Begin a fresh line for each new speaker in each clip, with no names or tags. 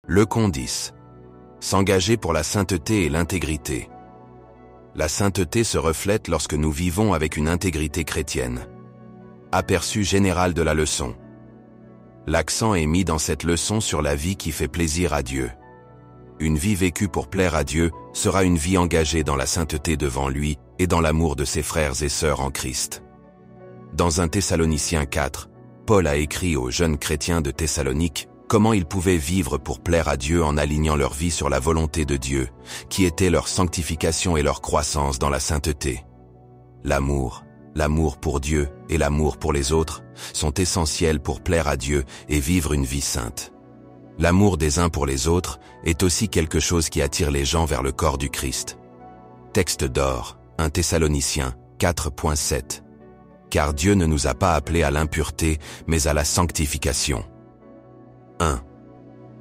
Leçon 10. S'engager pour la sainteté et l'intégrité. La sainteté se reflète lorsque nous vivons avec une intégrité chrétienne. Aperçu général de la leçon. L'accent est mis dans cette leçon sur la vie qui fait plaisir à Dieu. Une vie vécue pour plaire à Dieu sera une vie engagée dans la sainteté devant lui et dans l'amour de ses frères et sœurs en Christ. Dans 1 Thessaloniciens 4, Paul a écrit aux jeunes chrétiens de Thessalonique comment ils pouvaient vivre pour plaire à Dieu en alignant leur vie sur la volonté de Dieu, qui était leur sanctification et leur croissance dans la sainteté. L'amour pour Dieu et l'amour pour les autres sont essentiels pour plaire à Dieu et vivre une vie sainte. L'amour des uns pour les autres est aussi quelque chose qui attire les gens vers le corps du Christ. Texte d'or, 1 Thessaloniciens 4.7. Car Dieu ne nous a pas appelés à l'impureté, mais à la sanctification. 1.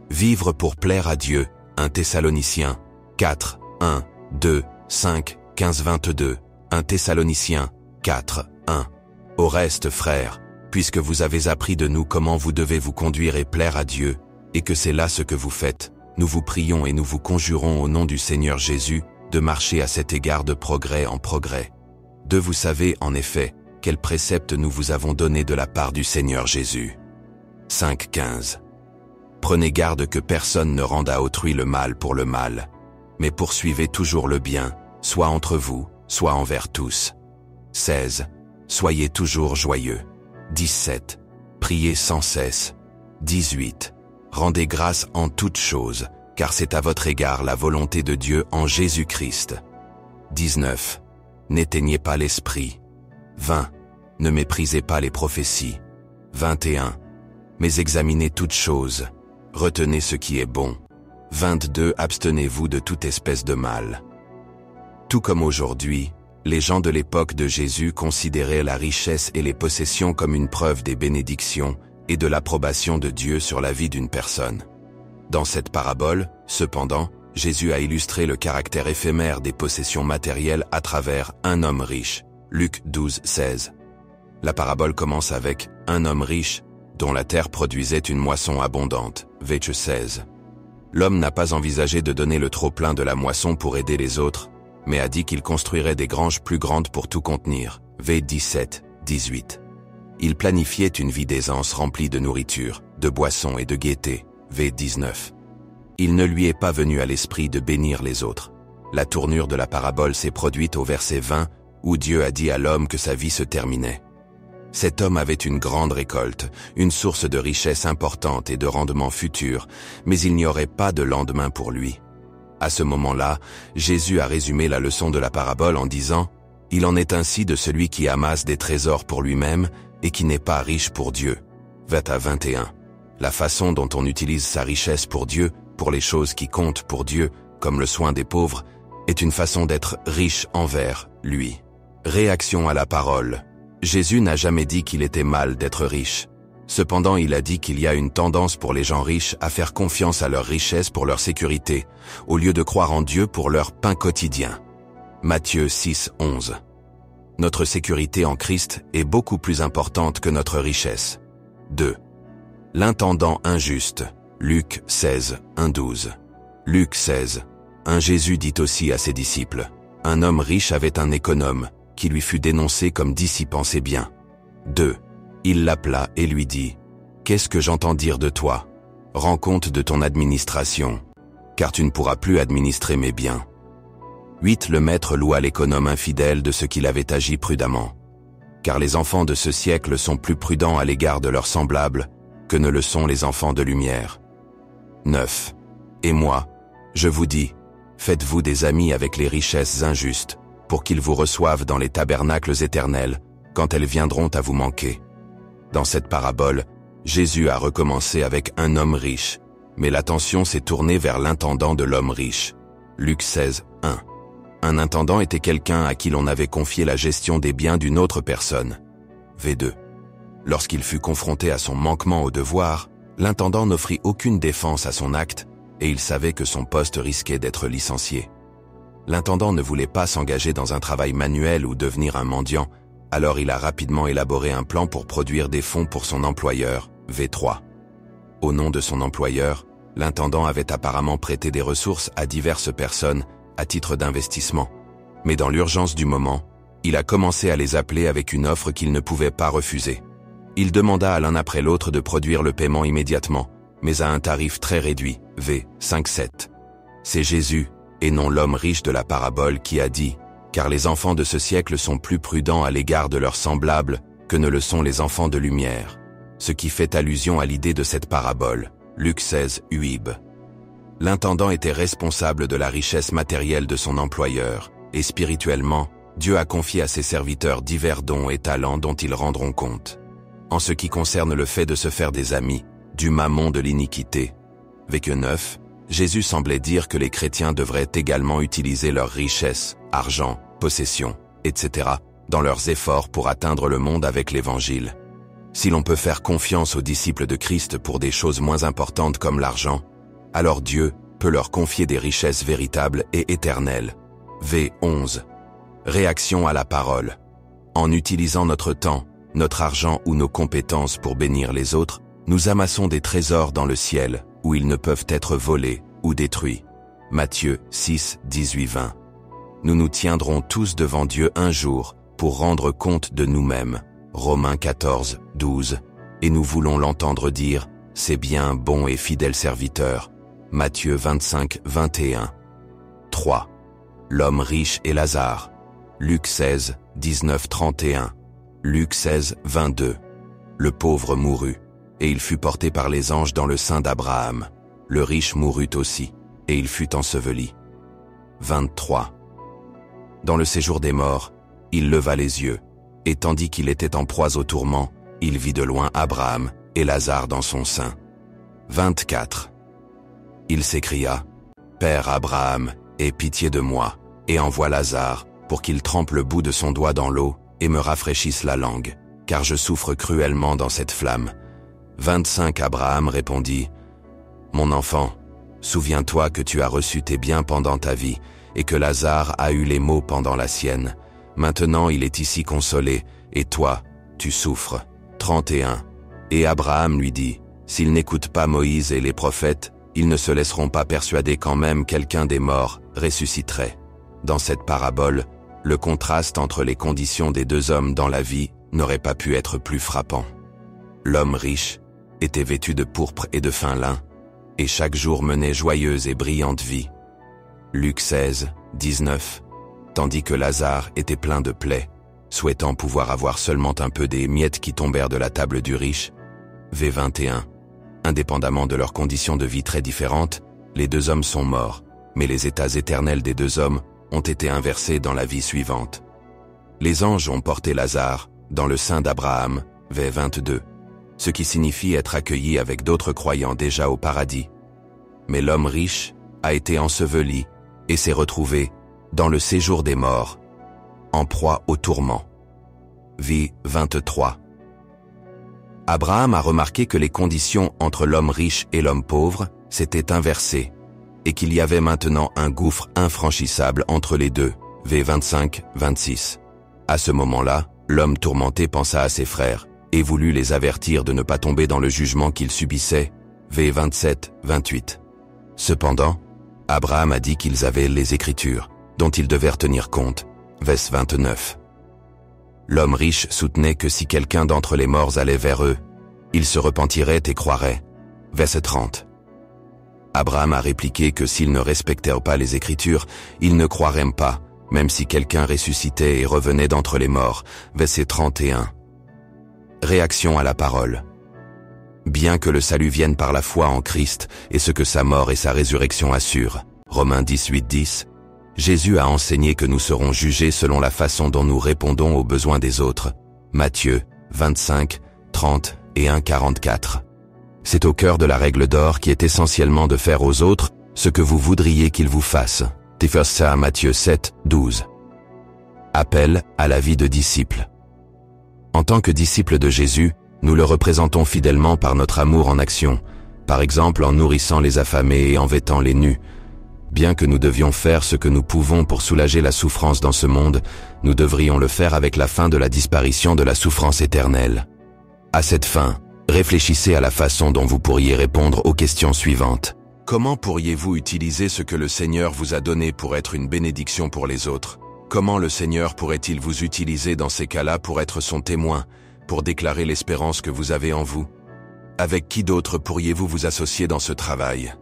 Vivre pour plaire à Dieu, 1 Thessaloniciens 4, 1, 2, 5, 15, 22, 1 Thessaloniciens 4, 1. Au reste, frères, puisque vous avez appris de nous comment vous devez vous conduire et plaire à Dieu, et que c'est là ce que vous faites, nous vous prions et nous vous conjurons au nom du Seigneur Jésus, de marcher à cet égard de progrès en progrès. Vous savez, en effet, quels préceptes nous vous avons donnés de la part du Seigneur Jésus. 5, 15. Prenez garde que personne ne rende à autrui le mal pour le mal, mais poursuivez toujours le bien, soit entre vous, soit envers tous. 16. Soyez toujours joyeux. 17. Priez sans cesse. 18. Rendez grâce en toutes choses, car c'est à votre égard la volonté de Dieu en Jésus-Christ. 19. N'éteignez pas l'esprit. 20. Ne méprisez pas les prophéties. 21. Mais examinez toutes choses. Retenez ce qui est bon. 22. Abstenez-vous de toute espèce de mal. Tout comme aujourd'hui, les gens de l'époque de Jésus considéraient la richesse et les possessions comme une preuve des bénédictions et de l'approbation de Dieu sur la vie d'une personne. Dans cette parabole, cependant, Jésus a illustré le caractère éphémère des possessions matérielles à travers un homme riche. Luc 12, 16. La parabole commence avec « un homme riche » dont la terre produisait une moisson abondante, Vêche 16. L'homme n'a pas envisagé de donner le trop-plein de la moisson pour aider les autres, mais a dit qu'il construirait des granges plus grandes pour tout contenir, V 17, 18. Il planifiait une vie d'aisance remplie de nourriture, de boissons et de gaieté, V 19. Il ne lui est pas venu à l'esprit de bénir les autres. La tournure de la parabole s'est produite au verset 20, où Dieu a dit à l'homme que sa vie se terminait. Cet homme avait une grande récolte, une source de richesse importante et de rendement futur, mais il n'y aurait pas de lendemain pour lui. À ce moment-là, Jésus a résumé la leçon de la parabole en disant « Il en est ainsi de celui qui amasse des trésors pour lui-même et qui n'est pas riche pour Dieu. » 20-21. La façon dont on utilise sa richesse pour Dieu, pour les choses qui comptent pour Dieu, comme le soin des pauvres, est une façon d'être riche envers lui. Réaction à la parole. Jésus n'a jamais dit qu'il était mal d'être riche. Cependant, il a dit qu'il y a une tendance pour les gens riches à faire confiance à leur richesse pour leur sécurité, au lieu de croire en Dieu pour leur pain quotidien. Matthieu 6, 11. Notre sécurité en Christ est beaucoup plus importante que notre richesse. 2. L'intendant injuste. Luc 16, 1, 12. Luc 16, 1. Jésus dit aussi à ses disciples, « Un homme riche avait un économe, qui lui fut dénoncé comme dissipant ses biens. 2. Il l'appela et lui dit, « Qu'est-ce que j'entends dire de toi? Rends compte de ton administration, car tu ne pourras plus administrer mes biens. » 8. Le maître loua l'économe infidèle de ce qu'il avait agi prudemment, car les enfants de ce siècle sont plus prudents à l'égard de leurs semblables que ne le sont les enfants de lumière. 9. Et moi, je vous dis, faites-vous des amis avec les richesses injustes, pour qu'ils vous reçoivent dans les tabernacles éternels, quand elles viendront à vous manquer. Dans cette parabole, Jésus a recommencé avec un homme riche, mais l'attention s'est tournée vers l'intendant de l'homme riche. Luc 16, 1. Un intendant était quelqu'un à qui l'on avait confié la gestion des biens d'une autre personne. V2. Lorsqu'il fut confronté à son manquement au devoir, l'intendant n'offrit aucune défense à son acte, et il savait que son poste risquait d'être licencié. L'intendant ne voulait pas s'engager dans un travail manuel ou devenir un mendiant, alors il a rapidement élaboré un plan pour produire des fonds pour son employeur, V3. Au nom de son employeur, L'intendant avait apparemment prêté des ressources à diverses personnes à titre d'investissement. Mais dans l'urgence du moment, il a commencé à les appeler avec une offre qu'il ne pouvait pas refuser. Il demanda à l'un après l'autre de produire le paiement immédiatement, mais à un tarif très réduit, v. 5,7. C'est Jésus, et non l'homme riche de la parabole, qui a dit « Car les enfants de ce siècle sont plus prudents à l'égard de leurs semblables que ne le sont les enfants de lumière », ce qui fait allusion à l'idée de cette parabole. Luc 16, Uib. L'intendant était responsable de la richesse matérielle de son employeur, et spirituellement, Dieu a confié à ses serviteurs divers dons et talents dont ils rendront compte. En ce qui concerne le fait de se faire des amis, du mammon de l'iniquité, v. 9, Jésus semblait dire que les chrétiens devraient également utiliser leurs richesses, argent, possessions, etc., dans leurs efforts pour atteindre le monde avec l'Évangile. Si l'on peut faire confiance aux disciples de Christ pour des choses moins importantes comme l'argent, alors Dieu peut leur confier des richesses véritables et éternelles. V. 11. Réaction à la parole. En utilisant notre temps, notre argent ou nos compétences pour bénir les autres, nous amassons des trésors dans le ciel, où ils ne peuvent être volés ou détruits. Matthieu 6, 18-20. Nous nous tiendrons tous devant Dieu un jour pour rendre compte de nous-mêmes. Romains 14, 12. Et nous voulons l'entendre dire « C'est bien, bon et fidèle serviteur ». Matthieu 25, 21. 3. L'homme riche et Lazare. Luc 16, 19, 31. Luc 16, 22. Le pauvre mourut, et il fut porté par les anges dans le sein d'Abraham. Le riche mourut aussi, et il fut enseveli. 23. Dans le séjour des morts, il leva les yeux, et tandis qu'il était en proie au tourment, il vit de loin Abraham et Lazare dans son sein. 24. Il s'écria, « Père Abraham, aie pitié de moi, et envoie Lazare, pour qu'il trempe le bout de son doigt dans l'eau, et me rafraîchisse la langue, car je souffre cruellement dans cette flamme. » 25. Abraham répondit, « Mon enfant, souviens-toi que tu as reçu tes biens pendant ta vie, et que Lazare a eu les maux pendant la sienne. Maintenant il est ici consolé, et toi, tu souffres. » 31. Et Abraham lui dit, « S'ils n'écoutent pas Moïse et les prophètes, ils ne se laisseront pas persuader quand même quelqu'un des morts ressusciterait. » Dans cette parabole, le contraste entre les conditions des deux hommes dans la vie n'aurait pas pu être plus frappant. L'homme riche était vêtu de pourpre et de fin lin, et chaque jour menait joyeuse et brillante vie. Luc 16, 19. Tandis que Lazare était plein de plaies, souhaitant pouvoir avoir seulement un peu des miettes qui tombèrent de la table du riche. V. 21. Indépendamment de leurs conditions de vie très différentes, les deux hommes sont morts, mais les états éternels des deux hommes ont été inversés dans la vie suivante. Les anges ont porté Lazare dans le sein d'Abraham, v. 22, ce qui signifie être accueilli avec d'autres croyants déjà au paradis. Mais l'homme riche a été enseveli et s'est retrouvé dans le séjour des morts, en proie au tourment. V. 23. Abraham a remarqué que les conditions entre l'homme riche et l'homme pauvre s'étaient inversées, et qu'il y avait maintenant un gouffre infranchissable entre les deux. V. 25, 26. À ce moment-là, l'homme tourmenté pensa à ses frères, et voulut les avertir de ne pas tomber dans le jugement qu'ils subissaient. V. 27, 28. Cependant, Abraham a dit qu'ils avaient les Écritures, dont ils devaient tenir compte. Vers 29. L'homme riche soutenait que si quelqu'un d'entre les morts allait vers eux, ils se repentiraient et croiraient. Verset 30. Abraham a répliqué que s'ils ne respectèrent pas les Écritures, ils ne croiraient pas, même si quelqu'un ressuscitait et revenait d'entre les morts. Verset 31. Réaction à la parole. Bien que le salut vienne par la foi en Christ et ce que sa mort et sa résurrection assurent, Romains 18, 10, Jésus a enseigné que nous serons jugés selon la façon dont nous répondons aux besoins des autres. Matthieu 25, 30 et 1, 44. C'est au cœur de la règle d'or qui est essentiellement de faire aux autres ce que vous voudriez qu'ils vous fassent. T1 Matthieu 7, 12. Appel à la vie de disciple. En tant que disciples de Jésus, nous le représentons fidèlement par notre amour en action, par exemple en nourrissant les affamés et en vêtant les nus. Bien que nous devions faire ce que nous pouvons pour soulager la souffrance dans ce monde, nous devrions le faire avec la fin de la disparition de la souffrance éternelle. À cette fin, réfléchissez à la façon dont vous pourriez répondre aux questions suivantes. Comment pourriez-vous utiliser ce que le Seigneur vous a donné pour être une bénédiction pour les autres? Comment le Seigneur pourrait-il vous utiliser dans ces cas-là pour être son témoin, pour déclarer l'espérance que vous avez en vous? Avec qui d'autre pourriez-vous vous associer dans ce travail?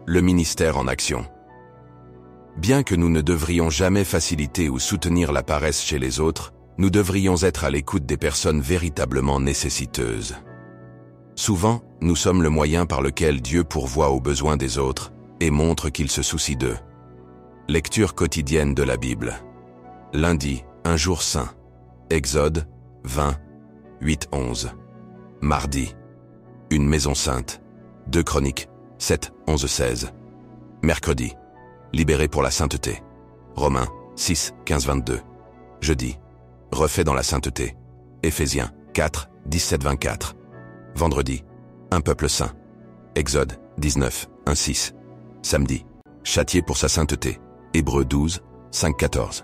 Le ministère en action. Bien que nous ne devrions jamais faciliter ou soutenir la paresse chez les autres, nous devrions être à l'écoute des personnes véritablement nécessiteuses. Souvent, nous sommes le moyen par lequel Dieu pourvoit aux besoins des autres et montre qu'il se soucie d'eux. Lecture quotidienne de la Bible. Lundi, un jour saint. Exode 20, 8-11. Mardi, une maison sainte. 2 Chroniques 7, 11-16. Mercredi, libéré pour la sainteté. Romains 6, 15-22. Jeudi, refait dans la sainteté. Éphésiens 4, 17-24. Vendredi, un peuple saint. Exode 19, 1-6. Samedi, châtié pour sa sainteté. Hébreux 12, 5-14.